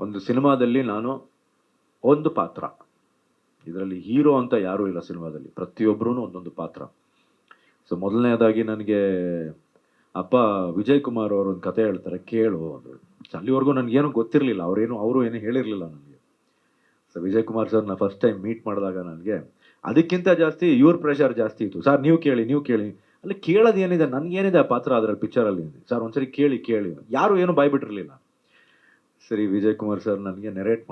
ಒಂದು ಸಿನಿಮಾದಲ್ಲಿ ನಾನು ಒಂದು ಪಾತ್ರ, ಇದರಲ್ಲಿ ಹೀರೋ ಅಂತ ಯಾರೂ ಇಲ್ಲ ಸಿನಿಮಾದಲ್ಲಿ, ಪ್ರತಿಯೊಬ್ಬರೂ ಒಂದೊಂದು ಪಾತ್ರ. ಸೊ ಮೊದಲನೇದಾಗಿ ನನಗೆ ಅಪ್ಪ ವಿಜಯ್ ಕುಮಾರ್ ಅವರು ಒಂದು ಕತೆ ಹೇಳ್ತಾರೆ, ಕೇಳು ಅದು. ಅಲ್ಲಿವರೆಗೂ ನನಗೇನು ಗೊತ್ತಿರಲಿಲ್ಲ, ಅವರು ಏನು ಹೇಳಿರಲಿಲ್ಲ ನನಗೆ. ಸೊ ವಿಜಯ್ ಕುಮಾರ್ ಸರ್ನ ಫಸ್ಟ್ ಟೈಮ್ ಮೀಟ್ ಮಾಡಿದಾಗ ನನಗೆ ಅದಕ್ಕಿಂತ ಜಾಸ್ತಿ ಇವ್ರ ಪ್ರೆಷರ್ ಜಾಸ್ತಿ ಇತ್ತು. ಸರ್ ನೀವು ಕೇಳಿ ಅಲ್ಲಿ ಕೇಳೋದು ಏನಿದೆ, ನನಗೇನಿದೆ ಆ ಪಾತ್ರ ಅದರಲ್ಲಿ ಪಿಕ್ಚರಲ್ಲಿ, ಸರ್ ಒಂದ್ಸರಿ ಕೇಳಿ ಯಾರು ಏನು ಬಾಯ್ಬಿಟ್ಟಿರಲಿಲ್ಲ. ಸರಿ ವಿಜಯ್ ಕುಮಾರ್ ಸರ್ ನನಗೆ ನೆರೇಟ್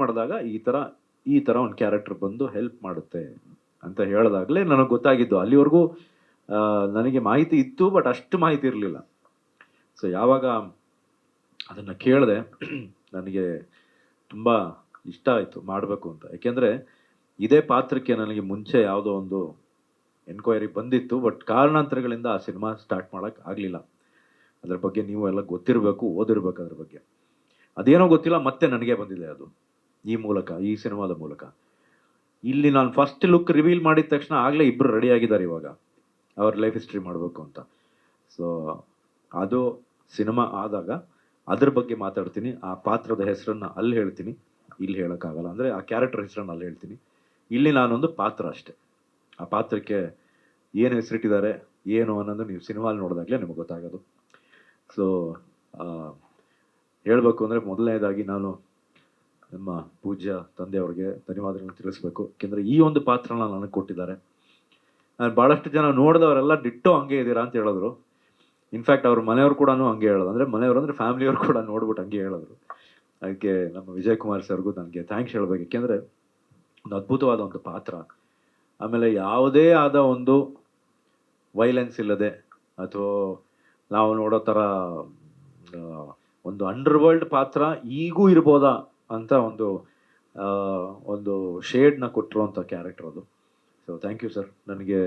ಮಾಡಿದಾಗ ಈ ಥರ ಒಂದು ಕ್ಯಾರೆಕ್ಟರ್ ಬಂದು ಹೆಲ್ಪ್ ಮಾಡುತ್ತೆ ಅಂತ ಹೇಳಿದಾಗಲೇ ನನಗೆ ಗೊತ್ತಾಗಿದ್ದು. ಅಲ್ಲಿವರೆಗೂ ನನಗೆ ಮಾಹಿತಿ ಇತ್ತು, ಬಟ್ ಅಷ್ಟು ಮಾಹಿತಿ ಇರಲಿಲ್ಲ. ಸೊ ಯಾವಾಗ ಅದನ್ನು ಕೇಳಿದೆ ನನಗೆ ತುಂಬ ಇಷ್ಟ ಆಯಿತು ಮಾಡಬೇಕು ಅಂತ. ಯಾಕೆಂದರೆ ಇದೇ ಪಾತ್ರಕ್ಕೆ ನನಗೆ ಮುಂಚೆ ಯಾವುದೋ ಒಂದು ಎನ್ಕ್ವೈರಿ ಬಂದಿತ್ತು, ಬಟ್ ಕಾರಣಾಂತರಗಳಿಂದ ಆ ಸಿನಿಮಾ ಸ್ಟಾರ್ಟ್ ಮಾಡೋಕ್ಕೆ ಆಗಲಿಲ್ಲ. ಅದ್ರ ಬಗ್ಗೆ ನೀವು ಎಲ್ಲ ಗೊತ್ತಿರಬೇಕು, ಓದಿರ್ಬೇಕು ಅದ್ರ ಬಗ್ಗೆ. ಅದೇನೋ ಗೊತ್ತಿಲ್ಲ, ಮತ್ತೆ ನನಗೆ ಬಂದಿದೆ ಅದು ಈ ಸಿನಿಮಾದ ಮೂಲಕ. ಇಲ್ಲಿ ನಾನು ಫಸ್ಟ್ ಲುಕ್ ರಿವೀಲ್ ಮಾಡಿದ ತಕ್ಷಣ ಆಗಲೇ ಇಬ್ಬರು ರೆಡಿ ಆಗಿದ್ದಾರೆ ಇವಾಗ ಅವ್ರ ಲೈಫ್ ಹಿಸ್ಟ್ರಿ ಮಾಡಬೇಕು ಅಂತ. ಸೊ ಅದು ಸಿನಿಮಾ ಆದಾಗ ಅದ್ರ ಬಗ್ಗೆ ಮಾತಾಡ್ತೀನಿ. ಆ ಪಾತ್ರದ ಹೆಸರನ್ನು ಅಲ್ಲಿ ಹೇಳ್ತೀನಿ, ಇಲ್ಲಿ ಹೇಳೋಕ್ಕಾಗಲ್ಲ. ಅಂದರೆ ಆ ಕ್ಯಾರೆಕ್ಟರ್ ಹೆಸರನ್ನು ಅಲ್ಲಿ ಹೇಳ್ತೀನಿ. ಇಲ್ಲಿ ನಾನೊಂದು ಪಾತ್ರ ಅಷ್ಟೆ. ಆ ಪಾತ್ರಕ್ಕೆ ಏನು ಹೆಸರಿಟ್ಟಿದ್ದಾರೆ ಏನು ಅನ್ನೋದು ನೀವು ಸಿನಿಮಾಲ್ಲಿ ನೋಡಿದಾಗಲೇ ನಿಮಗೆ ಗೊತ್ತಾಗೋದು. ಸೊ ಹೇಳಬೇಕು ಅಂದರೆ ಮೊದಲನೇದಾಗಿ ನಾನು ನಮ್ಮ ಪೂಜ್ಯ ತಂದೆಯವ್ರಿಗೆ ಧನ್ಯವಾದಗಳನ್ನು ತಿಳಿಸ್ಬೇಕು. ಯಾಕೆಂದರೆ ಈ ಒಂದು ಪಾತ್ರನ ನನಗೆ ಕೊಟ್ಟಿದ್ದಾರೆ. ನಾನು ಭಾಳಷ್ಟು ಜನ ನೋಡಿದವರೆಲ್ಲ ಡಿಟ್ಟೋ ಹಂಗೆ ಇದ್ದೀರಾ ಅಂತ ಹೇಳಿದ್ರು. ಇನ್ಫ್ಯಾಕ್ಟ್ ಅವ್ರ ಮನೆಯವ್ರು ಕೂಡ ಹಂಗೆ ಹೇಳೋದು, ಅಂದರೆ ಮನೆಯವರು ಅಂದರೆ ಫ್ಯಾಮಿಲಿಯವ್ರು ಕೂಡ ನೋಡ್ಬಿಟ್ಟು ಹಂಗೆ ಹೇಳಿದ್ರು. ಅದಕ್ಕೆ ನಮ್ಮ ವಿಜಯ್ ಕುಮಾರ್ ಸರ್ಗೂ ನನಗೆ ಥ್ಯಾಂಕ್ಸ್ ಹೇಳ್ಬೇಕು. ಯಾಕೆಂದರೆ ಒಂದು ಅದ್ಭುತವಾದ ಒಂದು ಪಾತ್ರ. ಆಮೇಲೆ ಯಾವುದೇ ಆದ ಒಂದು ವೈಲೆನ್ಸ್ ಇಲ್ಲದೆ, ಅಥವಾ ನಾವು ನೋಡೋ ಥರ ಒಂದು ಅಂಡರ್ ವರ್ಲ್ಡ್ ಪಾತ್ರ ಈಗೂ ಇರ್ಬೋದಾ ಅಂತ ಒಂದು ಶೇಡ್ನ ಕೊಟ್ಟಿರುವಂಥ ಕ್ಯಾರೆಕ್ಟರ್ ಅದು. ಸೊ ಥ್ಯಾಂಕ್ ಯು ಸರ್, ನನಗೆ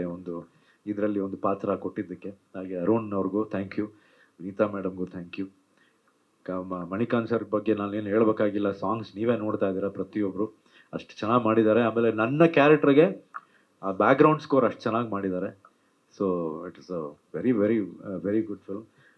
ಇದರಲ್ಲಿ ಒಂದು ಪಾತ್ರ ಕೊಟ್ಟಿದ್ದಕ್ಕೆ. ಹಾಗೆ ಅರುಣ್ ಅವ್ರಿಗೂ ಥ್ಯಾಂಕ್ ಯು, ವಿನೀತಾ ಮೇಡಮ್ಗೂ ಥ್ಯಾಂಕ್ ಯು. ಮಣಿಕಾಂತ್ ಸರ್ ಬಗ್ಗೆ ನಾನೇನು ಹೇಳಬೇಕಾಗಿಲ್ಲ, ಸಾಂಗ್ಸ್ ನೀವೇ ನೋಡ್ತಾ ಇದ್ದೀರಾ, ಪ್ರತಿಯೊಬ್ಬರು ಅಷ್ಟು ಚೆನ್ನಾಗಿ ಮಾಡಿದ್ದಾರೆ. ಆಮೇಲೆ ನನ್ನ ಕ್ಯಾರೆಕ್ಟರ್ಗೆ ಆ ಬ್ಯಾಕ್ಗ್ರೌಂಡ್ ಸ್ಕೋರ್ ಅಷ್ಟು ಚೆನ್ನಾಗಿ ಮಾಡಿದ್ದಾರೆ. So it is a very very very good film.